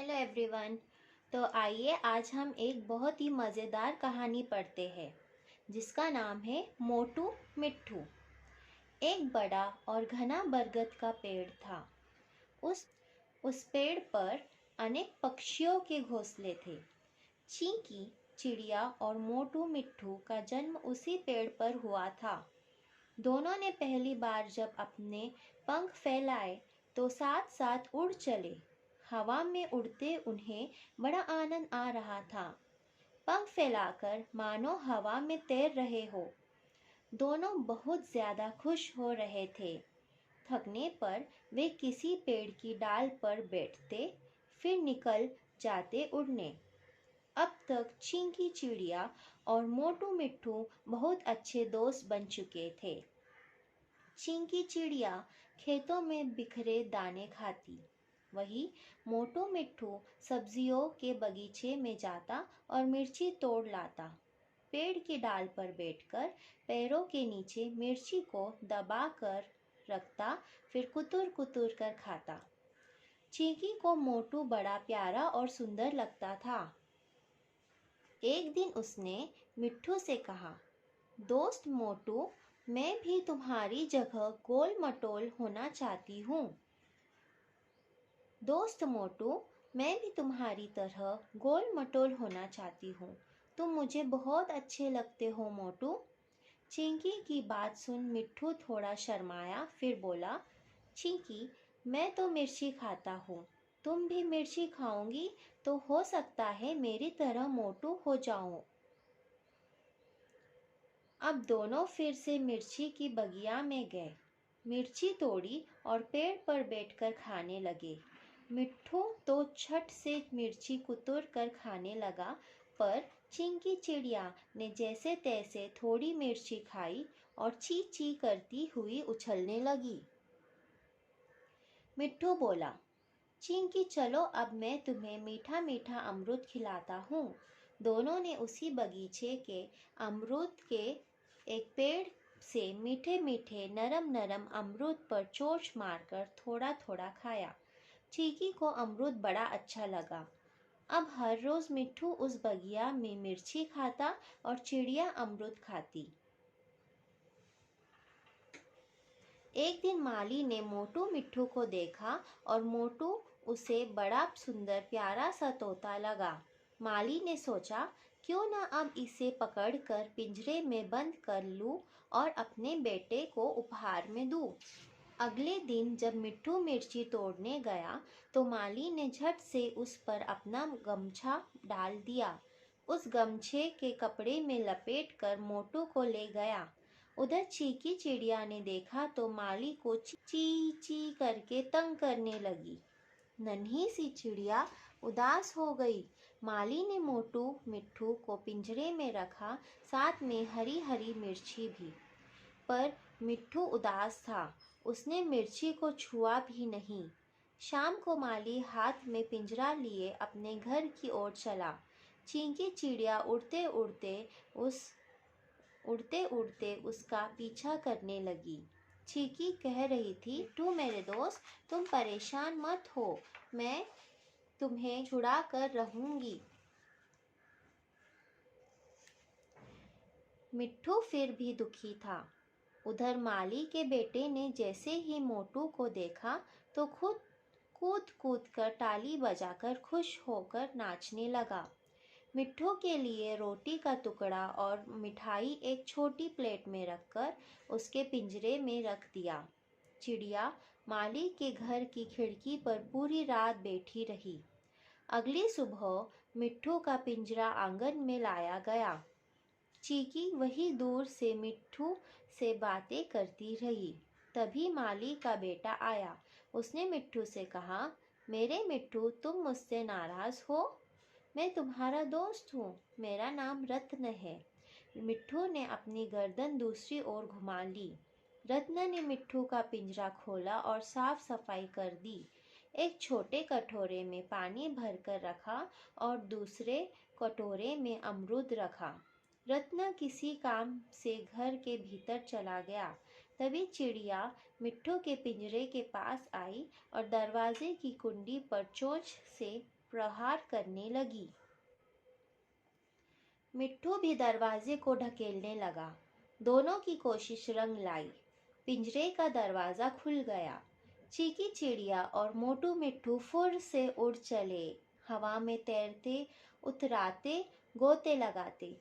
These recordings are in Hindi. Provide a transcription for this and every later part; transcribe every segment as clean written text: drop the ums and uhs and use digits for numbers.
Hello everyone. तो आइए आज हम एक बहुत ही मज़ेदार कहानी पढ़ते हैं जिसका नाम है मोटू मिट्ठू। एक बड़ा और घना बरगद का पेड़ था। उस पेड़ पर अनेक पक्षियों के घोंसले थे। चींकी, चिड़िया और मोटू मिट्ठू का जन्म उसी पेड़ पर हुआ था। दोनों ने पहली बार जब अपने पंख फैलाए तो साथ साथ उड़ चले। हवा में उड़ते उन्हें बड़ा आनंद आ रहा था, पंख फैलाकर मानो हवा में तैर रहे हो। दोनों बहुत ज्यादा खुश हो रहे थे। थकने पर वे किसी पेड़ की डाल पर बैठते, फिर निकल जाते उड़ने। अब तक चिंकी चिड़िया और मोटू मिट्ठू बहुत अच्छे दोस्त बन चुके थे। चिंकी चिड़िया खेतों में बिखरे दाने खाती, वही मोटू मिट्ठू सब्जियों के बगीचे में जाता और मिर्ची तोड़ लाता। पेड़ की डाल पर बैठकर पैरों के नीचे मिर्ची को दबा कर रखता, फिर कुतुर कुतुर कर खाता। चींकी को मोटू बड़ा प्यारा और सुंदर लगता था। एक दिन उसने मिट्ठू से कहा, दोस्त मोटू, मैं भी तुम्हारी जगह गोल मटोल होना चाहती हूँ। दोस्त मोटू, मैं भी तुम्हारी तरह गोल मटोल होना चाहती हूँ। तुम मुझे बहुत अच्छे लगते हो मोटू। चिंकी की बात सुन मिट्ठू थोड़ा शर्माया, फिर बोला, चिंकी, मैं तो मिर्ची खाता हूँ, तुम भी मिर्ची खाओगी तो हो सकता है मेरी तरह मोटू हो जाओ। अब दोनों फिर से मिर्ची की बगिया में गए, मिर्ची तोड़ी और पेड़ पर बैठकर खाने लगे। मिट्ठू तो छट से मिर्ची कुतुर कर खाने लगा, पर चिंकी चिड़िया ने जैसे तैसे थोड़ी मिर्ची खाई और ची ची करती हुई उछलने लगी। मिट्ठू बोला, चिंकी चलो अब मैं तुम्हें मीठा मीठा अमरूद खिलाता हूँ। दोनों ने उसी बगीचे के अमरूद के एक पेड़ से मीठे मीठे नरम नरम अमरूद पर चोंच मारकर थोड़ा थोड़ा खाया। चींकी को अमरूद बड़ा अच्छा लगा। अब हर रोज मिट्ठू उस बगिया में मिर्ची खाता और चिड़िया अमरूद खाती। एक दिन माली ने मोटू मिट्ठू को देखा और मोटू उसे बड़ा सुंदर प्यारा सा तोता लगा। माली ने सोचा, क्यों ना अब इसे पकड़कर पिंजरे में बंद कर लूं और अपने बेटे को उपहार में दूं। अगले दिन जब मिट्ठू मिर्ची तोड़ने गया तो माली ने झट से उस पर अपना गमछा डाल दिया। उस गमछे के कपड़े में लपेट कर मोटू को ले गया। उधर चींकी चिड़िया ने देखा तो माली को ची ची करके तंग करने लगी। नन्ही सी चिड़िया उदास हो गई। माली ने मोटू मिट्ठू को पिंजरे में रखा, साथ में हरी हरी मिर्ची भी। पर मिट्ठू उदास था, उसने मिर्ची को छुआ भी नहीं। शाम को माली हाथ में पिंजरा लिए अपने घर की ओर चला। चींकी चिड़िया उड़ते उड़ते उसका पीछा करने लगी। चींकी कह रही थी, तू मेरे दोस्त, तुम परेशान मत हो, मैं तुम्हें छुड़ा कर रहूंगी। मिट्ठू फिर भी दुखी था। उधर माली के बेटे ने जैसे ही मोटू को देखा तो खुद कूद कूद कर ताली बजाकर खुश होकर नाचने लगा। मिट्ठू के लिए रोटी का टुकड़ा और मिठाई एक छोटी प्लेट में रखकर उसके पिंजरे में रख दिया। चिड़िया माली के घर की खिड़की पर पूरी रात बैठी रही। अगली सुबह मिट्ठू का पिंजरा आंगन में लाया गया। चींकी वही दूर से मिट्ठू से बातें करती रही। तभी माली का बेटा आया। उसने मिट्ठू से कहा, मेरे मिट्ठू, तुम मुझसे नाराज हो? मैं तुम्हारा दोस्त हूँ, मेरा नाम रत्न है। मिट्ठू ने अपनी गर्दन दूसरी ओर घुमा ली। रत्न ने मिट्ठू का पिंजरा खोला और साफ सफाई कर दी। एक छोटे कटोरे में पानी भरकर रखा और दूसरे कटोरे में अमरूद रखा। रत्न किसी काम से घर के भीतर चला गया। तभी चिड़िया मिट्ठू के पिंजरे के पास आई और दरवाजे की कुंडी पर चोंच से प्रहार करने लगी। मिट्ठू भी दरवाजे को ढकेलने लगा। दोनों की कोशिश रंग लाई। पिंजरे का दरवाजा खुल गया। चीकी चिड़िया और मोटू मिट्ठू फुर से उड़ चले, हवा में तैरते, उतराते, गोते लगाते।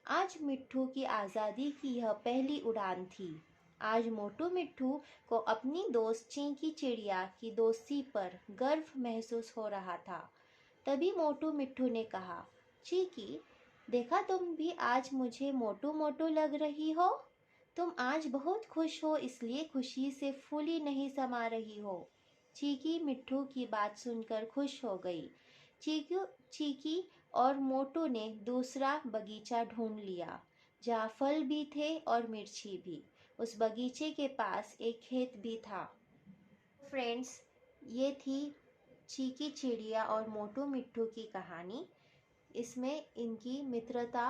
आज मिट्ठू की आज़ादी की यह पहली उड़ान थी। आज मोटू मिट्ठू को अपनी दोस्त चींकी चिड़िया की दोस्ती पर गर्व महसूस हो रहा था। तभी मोटू मिट्ठू ने कहा, चीकी, देखा तुम भी आज मुझे मोटू मोटू लग रही हो। तुम आज बहुत खुश हो, इसलिए खुशी से फूली नहीं समा रही हो। चीकी मिट्ठू की बात सुनकर खुश हो गई। चीकी और मोटू ने दूसरा बगीचा ढूंढ लिया, जहाँ फल भी थे और मिर्ची भी। उस बगीचे के पास एक खेत भी था। फ्रेंड्स, ये थी चीकी चिड़िया और मोटू मिट्ठू की कहानी। इसमें इनकी मित्रता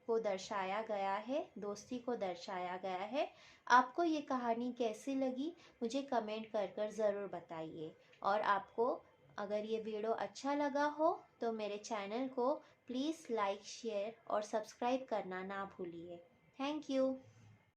को दर्शाया गया है, दोस्ती को दर्शाया गया है। आपको ये कहानी कैसी लगी मुझे कमेंट कर कर ज़रूर बताइए। और आपको अगर ये वीडियो अच्छा लगा हो तो मेरे चैनल को प्लीज़ लाइक, शेयर और सब्सक्राइब करना ना भूलिए। Thank you.